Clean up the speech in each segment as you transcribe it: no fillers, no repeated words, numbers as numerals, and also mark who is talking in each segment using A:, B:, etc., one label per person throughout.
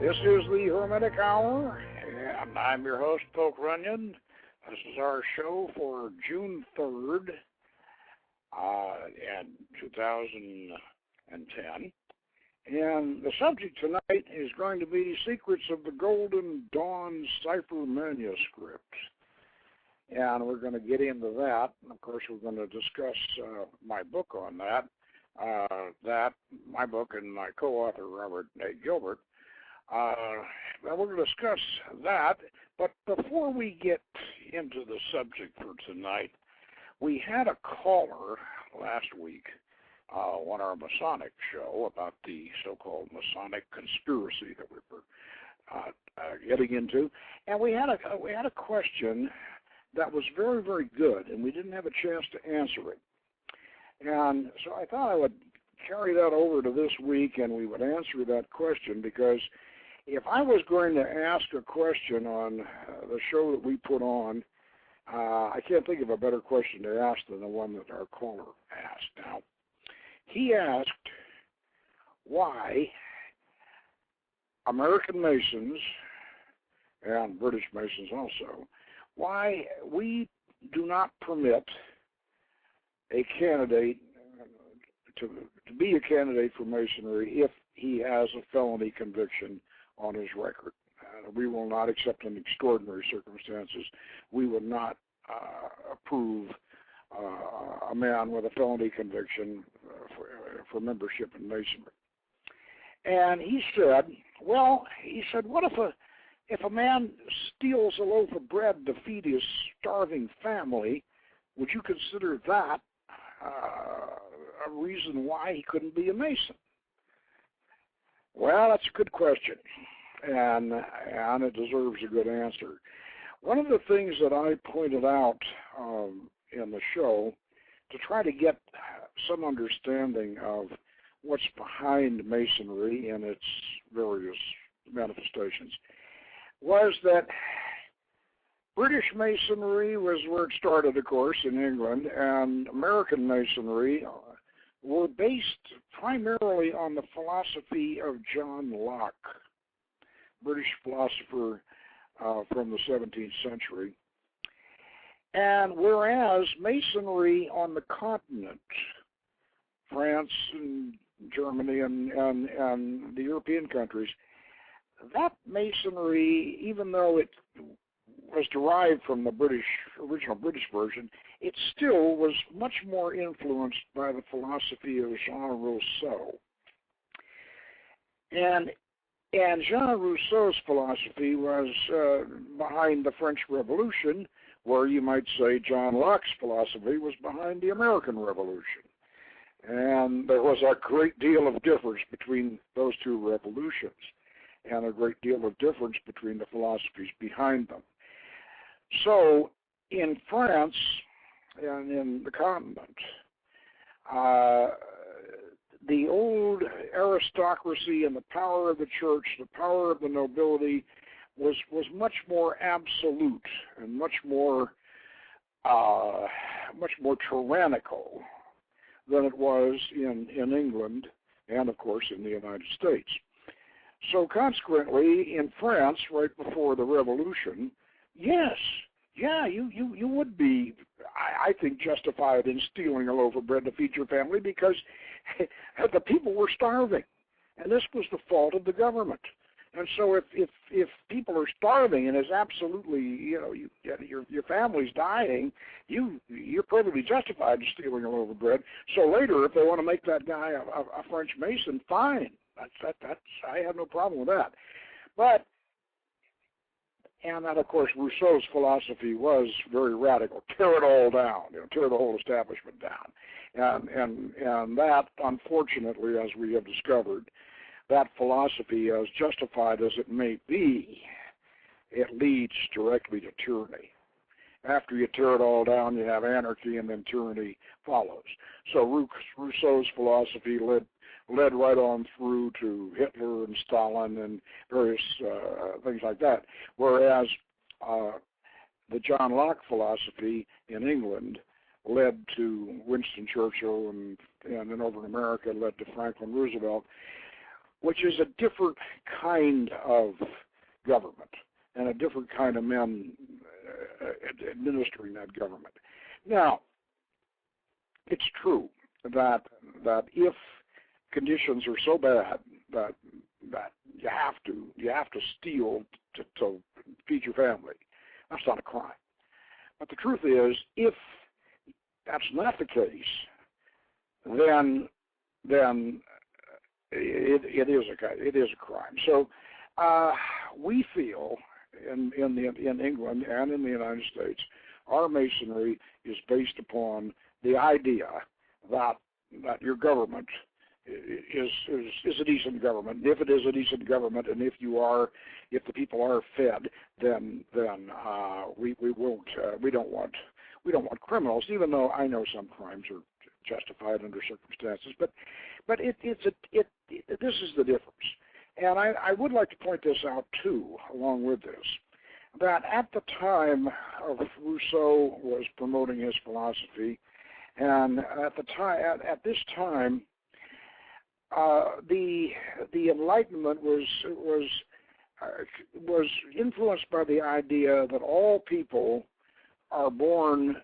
A: This is the Hermetic Hour, and I'm your host, Poke Runyon. This is our show for June 3rd, in 2010. And the subject tonight is going to be Secrets of the Golden Dawn Cypher Manuscript. And we're going to get into that. And of course, we're going to discuss my book on that. My book and my co-author, Robert A. Gilbert. We're going to discuss that, but before we get into the subject for tonight, we had a caller last week on our Masonic show about the so-called Masonic conspiracy that we were getting into, and we had a question that was very, very good, and we didn't have a chance to answer it. And so I thought I would carry that over to this week, and we would answer that question, because if I was going to ask a question on the show that we put on, I can't think of a better question to ask than the one that our caller asked. Now, he asked why American Masons, and British Masons also, why we do not permit a candidate to be a candidate for Masonry if he has a felony conviction on his record. We will not, except in extraordinary circumstances, we would not approve a man with a felony conviction for membership in Masonry. And he said, what if a man steals a loaf of bread to feed his starving family? Would you consider that a reason why he couldn't be a Mason? Well, that's a good question, and it deserves a good answer. One of the things that I pointed out in the show to try to get some understanding of what's behind Masonry and its various manifestations was that British Masonry was where it started, of course, in England, and American Masonry were based primarily on the philosophy of John Locke, British philosopher from the 17th century. And whereas Masonry on the continent, France and Germany and the European countries, that Masonry, even though it was derived from the original British version, it still was much more influenced by the philosophy of Jean Rousseau. And Jean Rousseau's philosophy was behind the French Revolution, where you might say John Locke's philosophy was behind the American Revolution. And there was a great deal of difference between those two revolutions, and a great deal of difference between the philosophies behind them. So, in France and in the continent, the old aristocracy and the power of the church, the power of the nobility, was much more absolute and much more tyrannical than it was in England and, of course, in the United States. So, consequently, in France, right before the Revolution, yes, you would be, I think, justified in stealing a loaf of bread to feed your family, because the people were starving, and this was the fault of the government. And so if people are starving and is absolutely, your family's dying, you're perfectly justified in stealing a loaf of bread. So later, if they want to make that guy a French Mason, fine. I have no problem with that. And that, of course, Rousseau's philosophy was very radical. Tear it all down, tear the whole establishment down. And that, unfortunately, as we have discovered, that philosophy, as justified as it may be, it leads directly to tyranny. After you tear it all down, you have anarchy, and then tyranny follows. So Rousseau's philosophy led right on through to Hitler and Stalin and various things like that. Whereas the John Locke philosophy in England led to Winston Churchill, and then over in America led to Franklin Roosevelt. which is a different kind of government and a different kind of men administering that government. Now, it's true that if conditions are so bad that you have to steal to feed your family, that's not a crime. But the truth is, if that's not the case, then it is a crime. So we feel in England and in the United States, our Masonry is based upon the idea that your government is a decent government. And if it is a decent government, and if the people are fed, then we don't want criminals. Even though I know some crimes are justified under circumstances, but this is the difference. And I would like to point this out too, along with this, that at the time of Rousseau was promoting his philosophy, and at this time, the Enlightenment was influenced by the idea that all people are born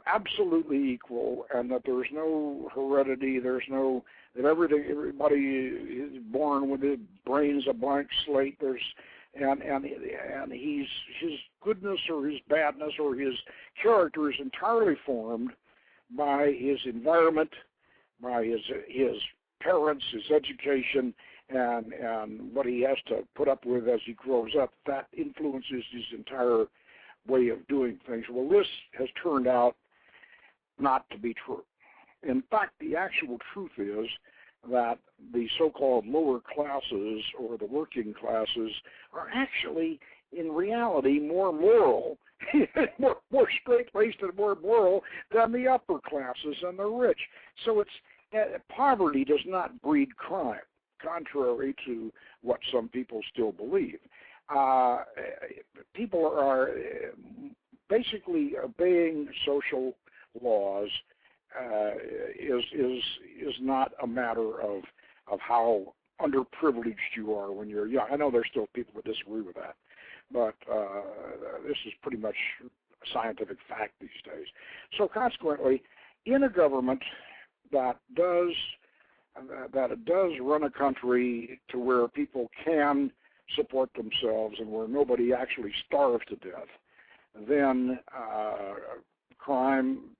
A: absolutely equal, and that there's no heredity, that everybody is born with his brains a blank slate. And his goodness or his badness or his character is entirely formed by his environment, by his parents, his education, and what he has to put up with as he grows up. That influences his entire way of doing things. Well, this has turned out not to be true. In fact, the actual truth is that the so-called lower classes or the working classes are actually, in reality, more moral, more straight-laced and more moral than the upper classes and the rich. So poverty does not breed crime, contrary to what some people still believe. People are basically obeying social laws. Is not a matter of how underprivileged you are when you're young. I know there's still people that disagree with that, but this is pretty much a scientific fact these days. So consequently, in a government that does run a country to where people can support themselves and where nobody actually starves to death, then crime,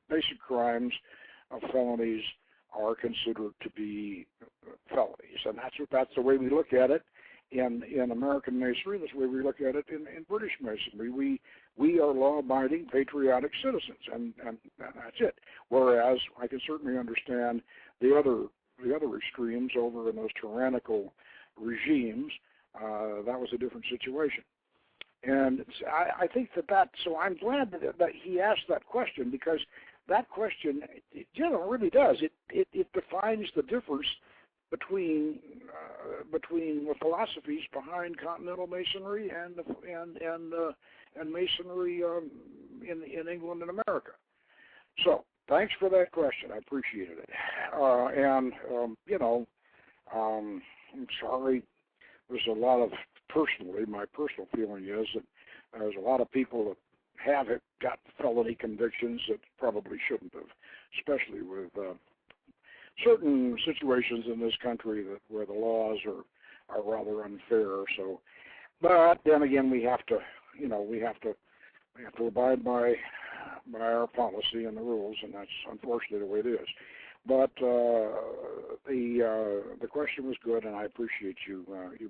A: basic crimes of felonies are considered to be felonies, and that's the way we look at it in American Masonry. That's the way we look at it in British Masonry. We are law-abiding, patriotic citizens, and that's it. Whereas I can certainly understand the other extremes over in those tyrannical regimes. That was a different situation. And I think so I'm glad that he asked that question, because that question, really does. It defines the difference between the philosophies behind continental Masonry and Masonry in England and America. So thanks for that question. I appreciated it. I'm sorry. There's a lot of my personal feeling is that there's a lot of people that have got felony convictions that probably shouldn't have, especially with certain situations in this country where the laws are rather unfair. So, but then again, we have to abide by our policy and the rules, and that's unfortunately the way it is. But the question was good, and I appreciate you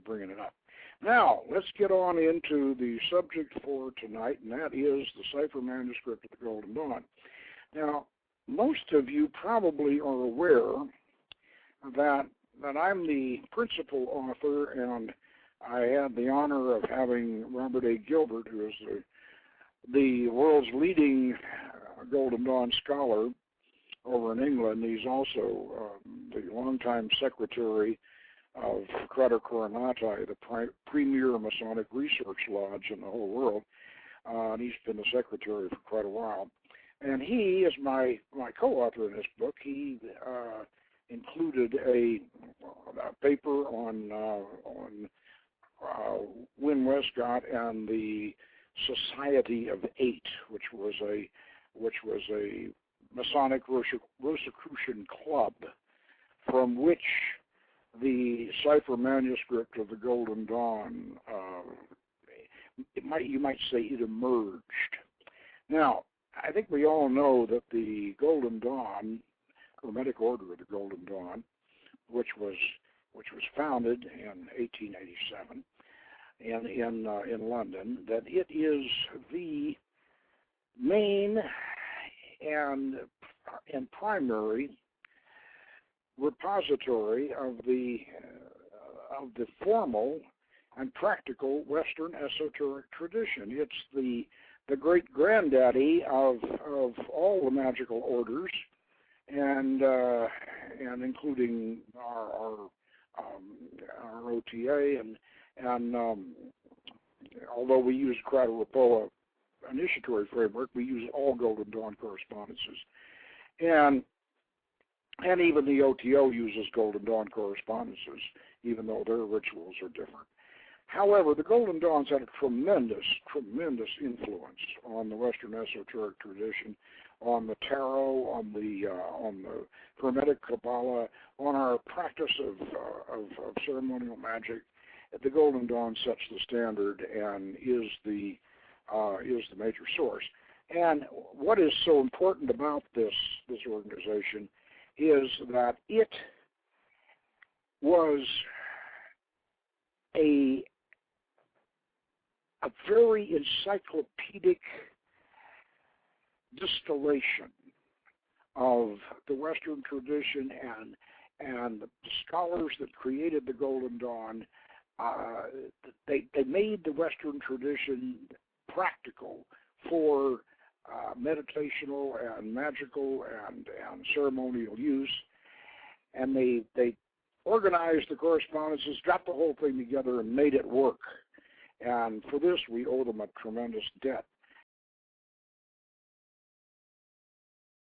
A: bringing it up. Now, let's get on into the subject for tonight, and that is the Cypher Manuscript of the Golden Dawn. Now, most of you probably are aware that I'm the principal author, and I had the honor of having Robert A. Gilbert, who is the world's leading Golden Dawn scholar over in England. He's also the longtime secretary of Frater Coronati, the premier Masonic research lodge in the whole world. And he's been the secretary for quite a while. And he is my co-author in this book. He included paper on Wynn Westcott and the Society of Eight, which was a Masonic Rosicrucian club, from which the cipher manuscript of the Golden Dawn, you might say it emerged. Now, I think we all know that the Golden Dawn, Hermetic Order of the Golden Dawn, which was founded in 1887 in London, that it is the main and primary repository of the formal and practical Western esoteric tradition. It's the great granddaddy of all the magical orders, and including our OTA, and although we use Krater-Rapala initiatory framework, we use all Golden Dawn correspondences, and even the OTO uses Golden Dawn correspondences, even though their rituals are different. However, the Golden Dawns had a tremendous influence on the Western esoteric tradition, on the tarot, on the Hermetic Qabalah, on our practice of ceremonial magic. The Golden Dawn sets the standard and is the major source. And what is so important about this organization is that it was a very encyclopedic distillation of the Western tradition, and the scholars that created the Golden Dawn, they made the Western tradition practical for meditational and magical and ceremonial use, and they organized the correspondences, got the whole thing together, and made it work. And for this, we owe them a tremendous debt.